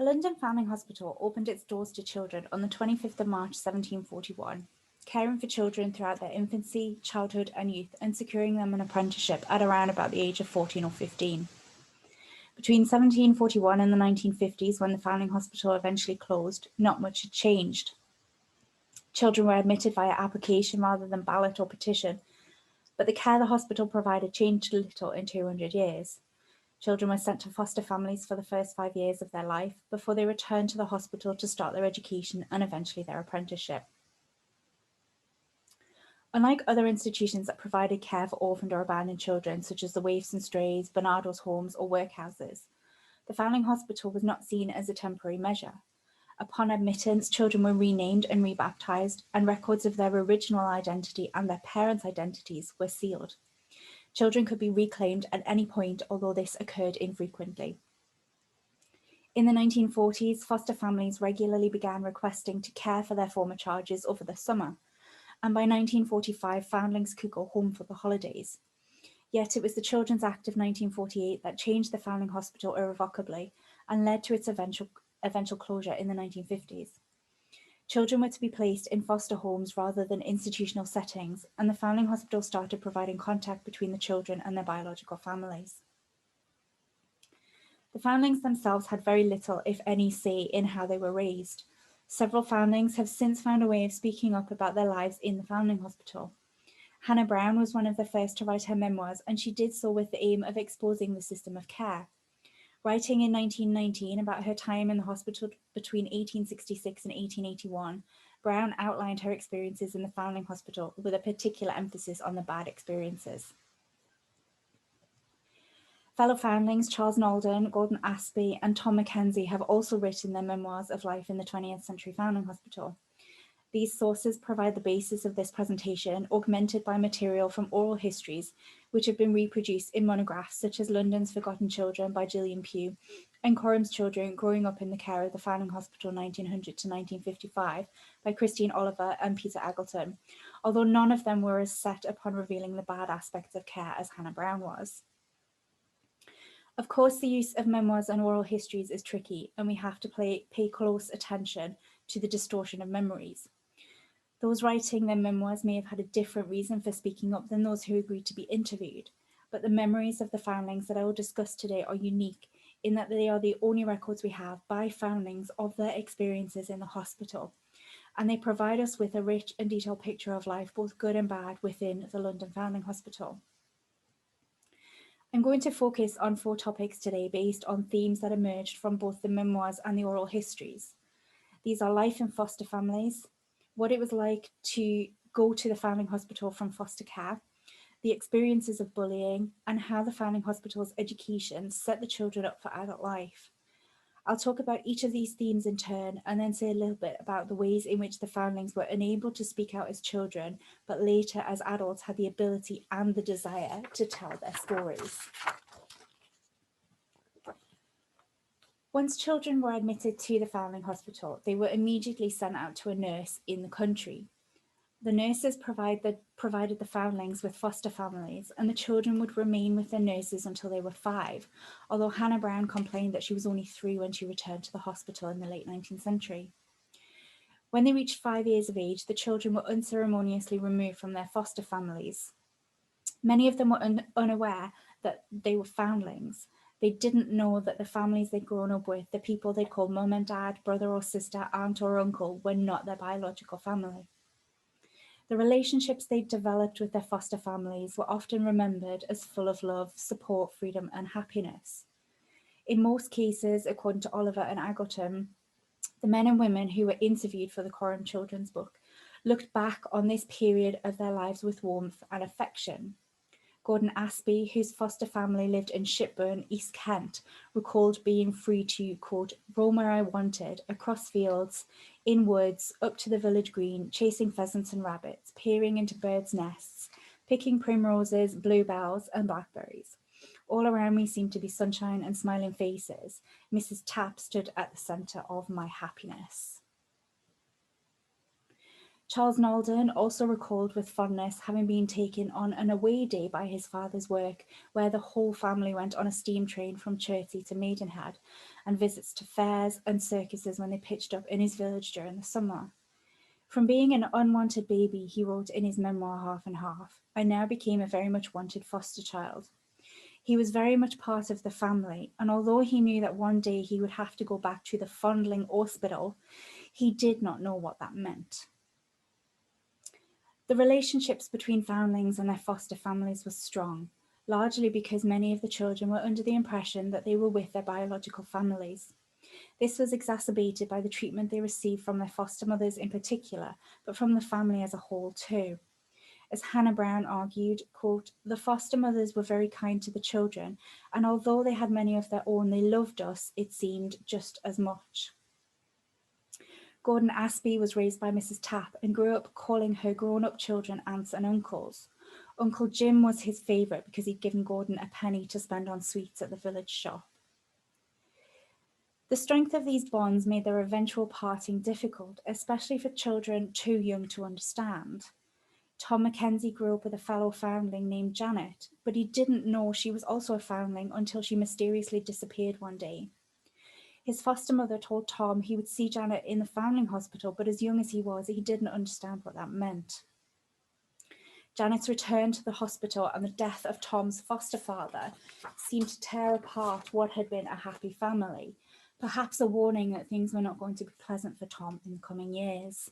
London Foundling Hospital opened its doors to children on the 25th of March 1741, caring for children throughout their infancy, childhood and youth and securing them an apprenticeship at around about the age of 14 or 15. Between 1741 and the 1950s, when the Foundling Hospital eventually closed, not much had changed. Children were admitted via application rather than ballot or petition, but the care the hospital provided changed little in 200 years. Children were sent to foster families for the first 5 years of their life before they returned to the hospital to start their education and eventually their apprenticeship. Unlike other institutions that provided care for orphaned or abandoned children, such as the Waifs and Strays, Barnardo's Homes, or workhouses, the Foundling Hospital was not seen as a temporary measure. Upon admittance, children were renamed and rebaptized, and records of their original identity and their parents' identities were sealed. Children could be reclaimed at any point, although this occurred infrequently. In the 1940s, foster families regularly began requesting to care for their former charges over the summer, and by 1945, foundlings could go home for the holidays. Yet it was the Children's Act of 1948 that changed the Foundling Hospital irrevocably and led to its eventual closure in the 1950s. Children were to be placed in foster homes rather than institutional settings, and the Foundling Hospital started providing contact between the children and their biological families. The foundlings themselves had very little, if any, say in how they were raised. Several foundlings have since found a way of speaking up about their lives in the Foundling Hospital. Hannah Brown was one of the first to write her memoirs, and she did so with the aim of exposing the system of care. Writing in 1919 about her time in the hospital between 1866 and 1881, Brown outlined her experiences in the Foundling Hospital with a particular emphasis on the bad experiences. Fellow foundlings Charles Nalden, Gordon Aspie, and Tom Mackenzie have also written their memoirs of life in the 20th century Foundling Hospital. These sources provide the basis of this presentation, augmented by material from oral histories, which have been reproduced in monographs such as London's Forgotten Children by Gillian Pugh and Corum's Children Growing Up in the Care of the Foundling Hospital 1900 to 1955 by Christine Oliver and Peter Aggleton, although none of them were as set upon revealing the bad aspects of care as Hannah Brown was. Of course, the use of memoirs and oral histories is tricky, and we have to pay close attention to the distortion of memories. Those writing their memoirs may have had a different reason for speaking up than those who agreed to be interviewed, but the memories of the foundlings that I will discuss today are unique in that they are the only records we have by foundlings of their experiences in the hospital, and they provide us with a rich and detailed picture of life, both good and bad, within the London Foundling Hospital. I'm going to focus on 4 topics today based on themes that emerged from both the memoirs and the oral histories. These are life in foster families, what it was like to go to the Foundling Hospital from foster care, the experiences of bullying, and how the Foundling Hospital's education set the children up for adult life. I'll talk about each of these themes in turn and then say a little bit about the ways in which the foundlings were unable to speak out as children, but later as adults had the ability and the desire to tell their stories. Once children were admitted to the Foundling Hospital, they were immediately sent out to a nurse in the country. The nurses provided the foundlings with foster families, and the children would remain with their nurses until they were 5, although Hannah Brown complained that she was only 3 when she returned to the hospital in the late 19th century. When they reached 5 years of age, the children were unceremoniously removed from their foster families. Many of them were unaware that they were foundlings. They didn't know that the families they'd grown up with, the people they'd called mum and dad, brother or sister, aunt or uncle, were not their biological family. The relationships they'd developed with their foster families were often remembered as full of love, support, freedom, and happiness. In most cases, according to Oliver and Aggleton, the men and women who were interviewed for the Coram Children's Book looked back on this period of their lives with warmth and affection. Gordon Aspie, whose foster family lived in Shipburn, East Kent, recalled being free to, quote, roam where I wanted, across fields, in woods, up to the village green, chasing pheasants and rabbits, peering into birds' nests, picking primroses, bluebells, and blackberries. All around me seemed to be sunshine and smiling faces. Mrs. Tapp stood at the centre of my happiness. Charles Nalden also recalled with fondness having been taken on an away day by his father's work, where the whole family went on a steam train from Chertsey to Maidenhead, and visits to fairs and circuses when they pitched up in his village during the summer. From being an unwanted baby, he wrote in his memoir Half and Half, I now became a very much wanted foster child. He was very much part of the family, and although he knew that one day he would have to go back to the Foundling Hospital, he did not know what that meant. The relationships between foundlings and their foster families was strong, largely because many of the children were under the impression that they were with their biological families. This was exacerbated by the treatment they received from their foster mothers in particular, but from the family as a whole too. As Hannah Brown argued, quote, the foster mothers were very kind to the children, and although they had many of their own, they loved us, it seemed, just as much. Gordon Aspie was raised by Mrs. Tapp and grew up calling her grown-up children aunts and uncles. Uncle Jim was his favourite because he'd given Gordon a penny to spend on sweets at the village shop. The strength of these bonds made their eventual parting difficult, especially for children too young to understand. Tom Mackenzie grew up with a fellow foundling named Janet, but he didn't know she was also a foundling until she mysteriously disappeared one day. His foster mother told Tom he would see Janet in the Foundling Hospital, but as young as he was, he didn't understand what that meant. Janet's return to the hospital and the death of Tom's foster father seemed to tear apart what had been a happy family, perhaps a warning that things were not going to be pleasant for Tom in the coming years.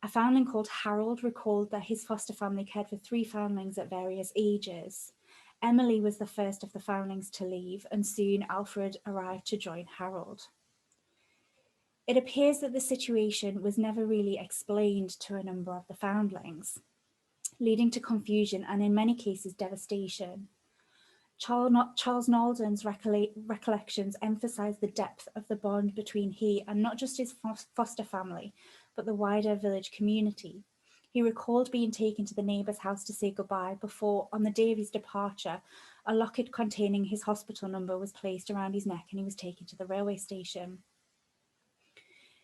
A foundling called Harold recalled that his foster family cared for 3 foundlings at various ages. Emily was the first of the foundlings to leave, and soon Alfred arrived to join Harold. It appears that the situation was never really explained to a number of the foundlings, leading to confusion and in many cases devastation. Charles Nalden's recollections emphasise the depth of the bond between he and not just his foster family, but the wider village community. He recalled being taken to the neighbour's house to say goodbye before, on the day of his departure, a locket containing his hospital number was placed around his neck and he was taken to the railway station.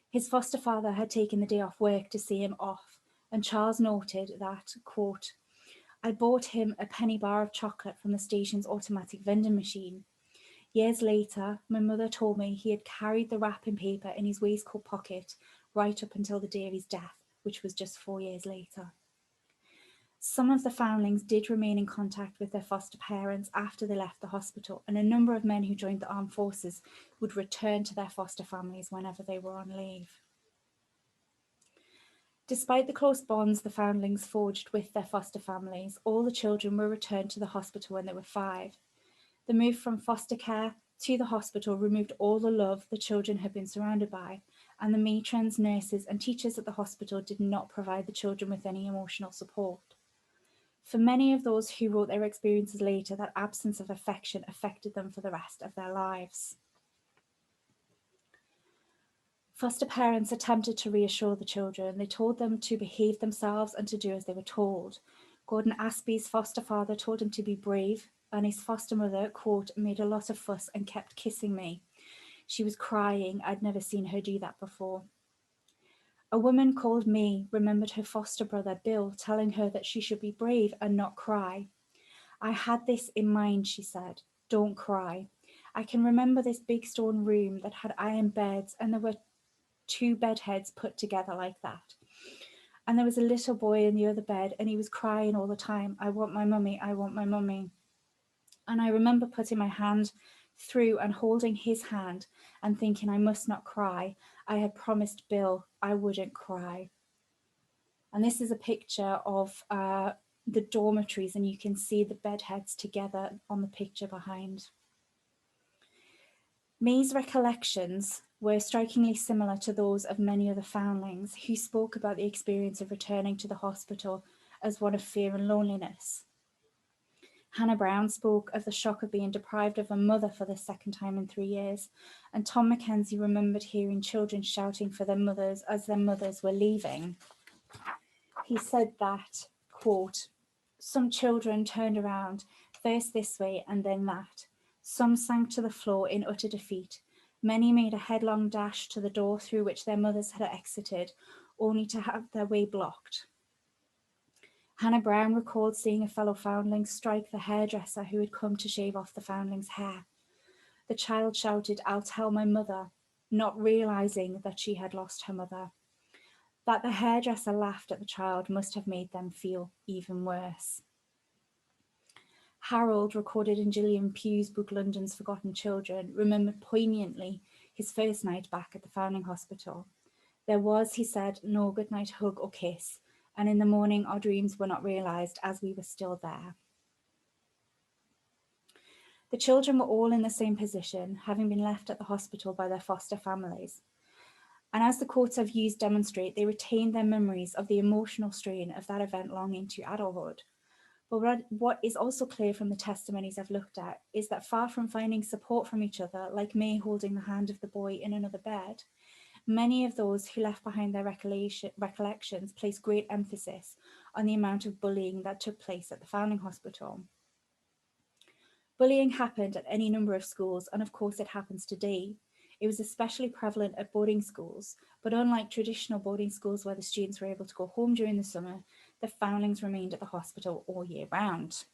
His foster father had taken the day off work to see him off, and Charles noted that, quote, I bought him a penny bar of chocolate from the station's automatic vending machine. Years later, my mother told me he had carried the wrapping paper in his waistcoat pocket right up until the day of his death, which was just 4 years later. Some of the foundlings did remain in contact with their foster parents after they left the hospital, and a number of men who joined the armed forces would return to their foster families whenever they were on leave. Despite the close bonds the foundlings forged with their foster families, all the children were returned to the hospital when they were 5. The move from foster care to the hospital removed all the love the children had been surrounded by, and the matrons, nurses, and teachers at the hospital did not provide the children with any emotional support. For many of those who wrote their experiences later, that absence of affection affected them for the rest of their lives. Foster parents attempted to reassure the children. They told them to behave themselves and to do as they were told. Gordon Aspie's foster father told him to be brave, and his foster mother, quote, made a lot of fuss and kept kissing me. She was crying. I'd never seen her do that before. A woman called May remembered her foster brother, Bill, telling her that she should be brave and not cry. I had this in mind, she said. Don't cry. I can remember this big stone room that had iron beds, and there were 2 bed heads put together like that. And there was a little boy in the other bed, and he was crying all the time. I want my mummy, I want my mummy. And I remember putting my hand through and holding his hand and thinking I must not cry. I had promised Bill I wouldn't cry. And this is a picture of the dormitories, and you can see the bed heads together on the picture behind. May's recollections were strikingly similar to those of many other foundlings who spoke about the experience of returning to the hospital as one of fear and loneliness. Hannah Brown spoke of the shock of being deprived of a mother for the second time in 3 years, and Tom Mackenzie remembered hearing children shouting for their mothers as their mothers were leaving. He said that, quote, some children turned around, first this way and then that. Some sank to the floor in utter defeat. Many made a headlong dash to the door through which their mothers had exited, only to have their way blocked. Hannah Brown recalled seeing a fellow foundling strike the hairdresser who had come to shave off the foundling's hair. The child shouted, "I'll tell my mother," not realising that she had lost her mother. That the hairdresser laughed at the child must have made them feel even worse. Harold, recorded in Gillian Pugh's book London's Forgotten Children, remembered poignantly his first night back at the Foundling Hospital. There was, he said, no goodnight hug or kiss, and in the morning our dreams were not realised as we were still there. The children were all in the same position, having been left at the hospital by their foster families. And as the courts of views demonstrate, they retained their memories of the emotional strain of that event long into adulthood. But what is also clear from the testimonies I've looked at is that far from finding support from each other, like May holding the hand of the boy in another bed, many of those who left behind their recollections place great emphasis on the amount of bullying that took place at the Foundling Hospital. Bullying happened at any number of schools, and of course it happens today. It was especially prevalent at boarding schools, but unlike traditional boarding schools where the students were able to go home during the summer, the foundlings remained at the hospital all year round.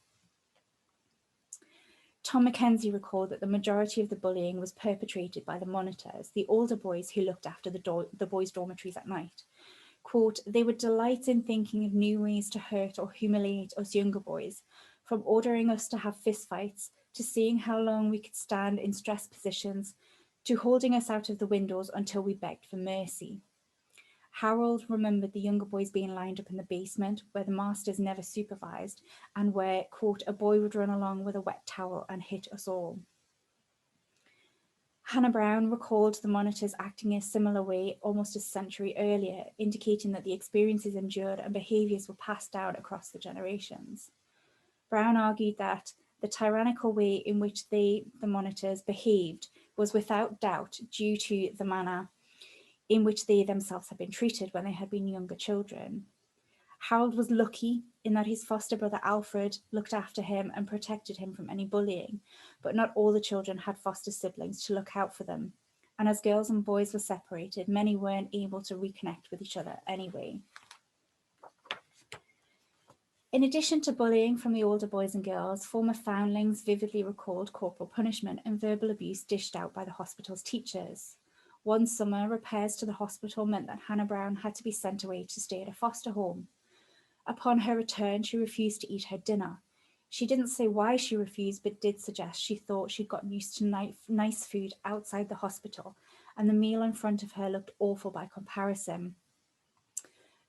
Tom Mackenzie recalled that the majority of the bullying was perpetrated by the monitors, the older boys who looked after the boys' dormitories at night. Quote, "They would delight in thinking of new ways to hurt or humiliate us younger boys, from ordering us to have fistfights, to seeing how long we could stand in stress positions, to holding us out of the windows until we begged for mercy." Harold remembered the younger boys being lined up in the basement where the masters never supervised and where, quote, "a boy would run along with a wet towel and hit us all." Hannah Brown recalled the monitors acting in a similar way almost a century earlier, indicating that the experiences endured and behaviours were passed down across the generations. Brown argued that the tyrannical way in which the monitors, behaved was without doubt due to the manner in which they themselves had been treated when they had been younger children. Harold was lucky in that his foster brother Alfred looked after him and protected him from any bullying, but not all the children had foster siblings to look out for them. And as girls and boys were separated, many weren't able to reconnect with each other anyway. In addition to bullying from the older boys and girls, former foundlings vividly recalled corporal punishment and verbal abuse dished out by the hospital's teachers. One summer, repairs to the hospital meant that Hannah Brown had to be sent away to stay at a foster home. Upon her return, she refused to eat her dinner. She didn't say why she refused, but did suggest she thought she'd gotten used to nice food outside the hospital, and the meal in front of her looked awful by comparison.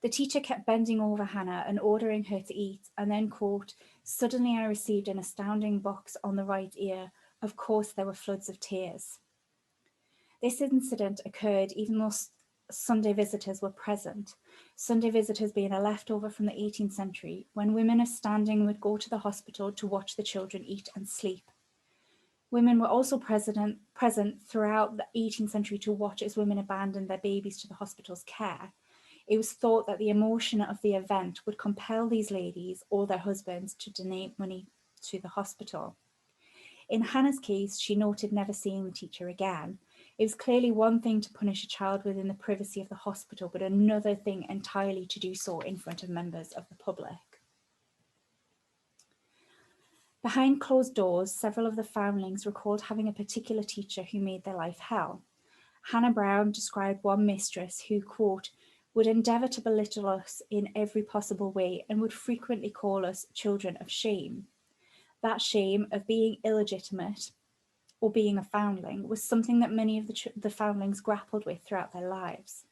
The teacher kept bending over Hannah and ordering her to eat, and then, quote, "Suddenly I received an astounding box on the right ear. Of course there were floods of tears." This incident occurred even though Sunday visitors were present. Sunday visitors being a leftover from the 18th century, when women of standing would go to the hospital to watch the children eat and sleep. Women were also present throughout the 18th century to watch as women abandoned their babies to the hospital's care. It was thought that the emotion of the event would compel these ladies or their husbands to donate money to the hospital. In Hannah's case, she noted never seeing the teacher again. It was clearly one thing to punish a child within the privacy of the hospital, but another thing entirely to do so in front of members of the public. Behind closed doors, several of the foundlings recalled having a particular teacher who made their life hell. Hannah Brown described one mistress who, quote, "would endeavour to belittle us in every possible way and would frequently call us children of shame." That shame of being illegitimate or being a foundling was something that many of the foundlings grappled with throughout their lives.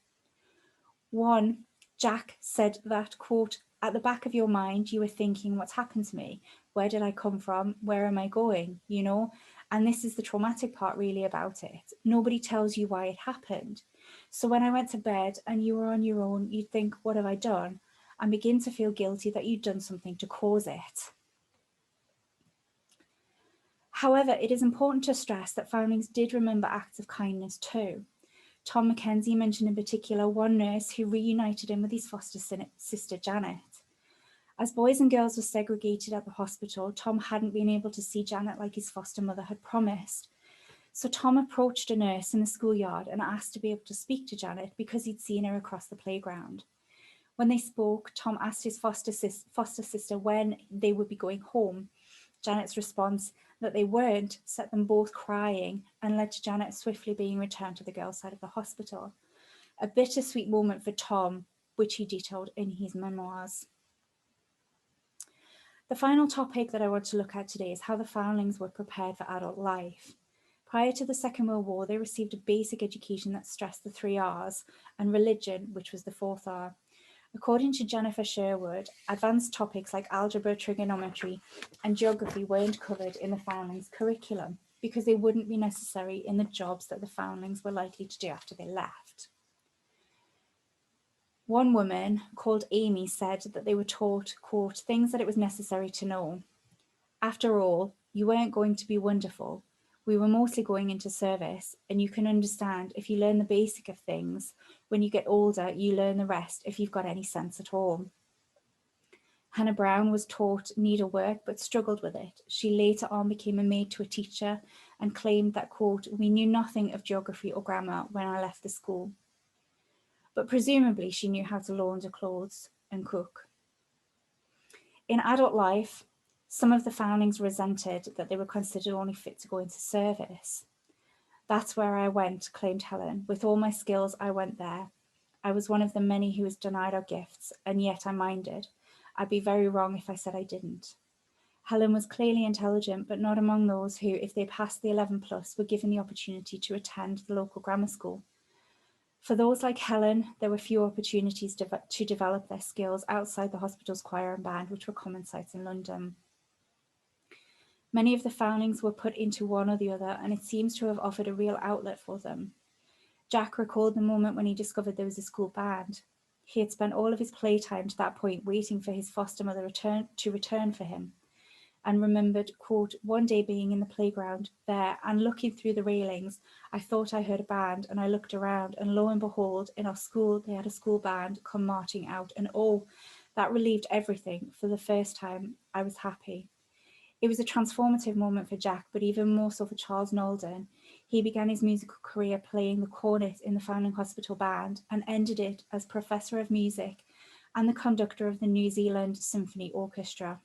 One, Jack, said that, quote, "at the back of your mind, you were thinking, what's happened to me? Where did I come from? Where am I going? You know? And this is the traumatic part really about it. Nobody tells you why it happened. So when I went to bed and you were on your own, you'd think, what have I done? And begin to feel guilty that you'd done something to cause it." However, it is important to stress that foundlings did remember acts of kindness too. Tom Mackenzie mentioned in particular one nurse who reunited him with his foster sister Janet. As boys and girls were segregated at the hospital, Tom hadn't been able to see Janet like his foster mother had promised. So Tom approached a nurse in the schoolyard and asked to be able to speak to Janet because he'd seen her across the playground. When they spoke, Tom asked his foster sister when they would be going home. Janet's response that they weren't set them both crying and led to Janet swiftly being returned to the girls' side of the hospital. A bittersweet moment for Tom, which he detailed in his memoirs. The final topic that I want to look at today is how the foundlings were prepared for adult life. Prior to the Second World War, they received a basic education that stressed the 3 R's and religion, which was the 4th R. According to Jennifer Sherwood, advanced topics like algebra, trigonometry, and geography weren't covered in the foundlings' curriculum because they wouldn't be necessary in the jobs that the foundlings were likely to do after they left. One woman, called Amy, said that they were taught, quote, things that it was necessary to know. After all, you weren't going to be wonderful. We were mostly going into service, and you can understand if you learn the basic of things, when you get older, you learn the rest if you've got any sense at all. Hannah Brown was taught needlework but struggled with it. She later on became a maid to a teacher and claimed that, quote, we knew nothing of geography or grammar when I left the school. But presumably she knew how to launder clothes and cook. In adult life, some of the foundlings resented that they were considered only fit to go into service. That's where I went, claimed Helen. With all my skills, I went there. I was one of the many who was denied our gifts, and yet I minded. I'd be very wrong if I said I didn't. Helen was clearly intelligent, but not among those who, if they passed the 11 plus, were given the opportunity to attend the local grammar school. For those like Helen, there were few opportunities to develop their skills outside the hospital's choir and band, which were common sights in London. Many of the foundlings were put into one or the other, and it seems to have offered a real outlet for them. Jack recalled the moment when he discovered there was a school band. He had spent all of his playtime to that point waiting for his foster mother to return for him, and remembered, quote, one day being in the playground there and looking through the railings, I thought I heard a band, and I looked around, and lo and behold, in our school they had a school band come marching out, and oh, that relieved everything. For the first time, I was happy. It was a transformative moment for Jack, but even more so for Charles Nalden. He began his musical career playing the cornet in the Foundling Hospital Band and ended it as Professor of Music and the conductor of the New Zealand Symphony Orchestra.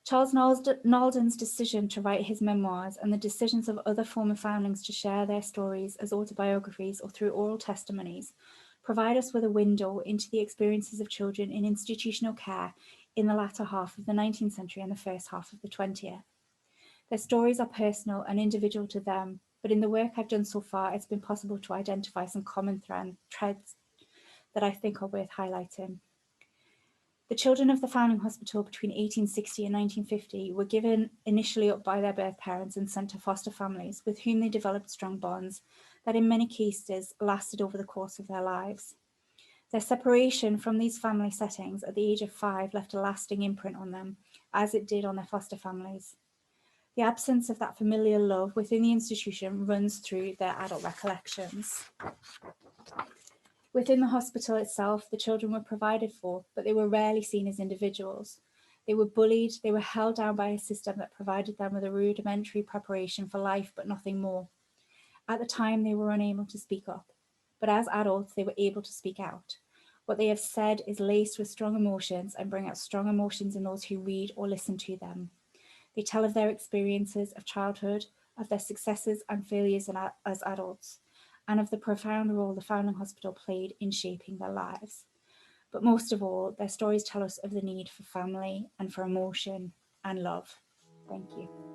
Charles Nalden's decision to write his memoirs and the decisions of other former foundlings to share their stories as autobiographies or through oral testimonies provide us with a window into the experiences of children in institutional care in the latter half of the 19th century and the first half of the 20th. Their stories are personal and individual to them, but in the work I've done so far, it's been possible to identify some common threads that I think are worth highlighting. The children of the Foundling Hospital between 1860 and 1950 were given initially up by their birth parents and sent to foster families with whom they developed strong bonds that in many cases lasted over the course of their lives. Their separation from these family settings at the age of 5 left a lasting imprint on them, as it did on their foster families. The absence of that familial love within the institution runs through their adult recollections. Within the hospital itself, the children were provided for, but they were rarely seen as individuals. They were bullied, they were held down by a system that provided them with a rudimentary preparation for life, but nothing more. At the time, they were unable to speak up, but as adults, they were able to speak out. What they have said is laced with strong emotions and bring out strong emotions in those who read or listen to them. They tell of their experiences of childhood, of their successes and failures as adults, and of the profound role the Foundling Hospital played in shaping their lives. But most of all, their stories tell us of the need for family and for emotion and love. Thank you.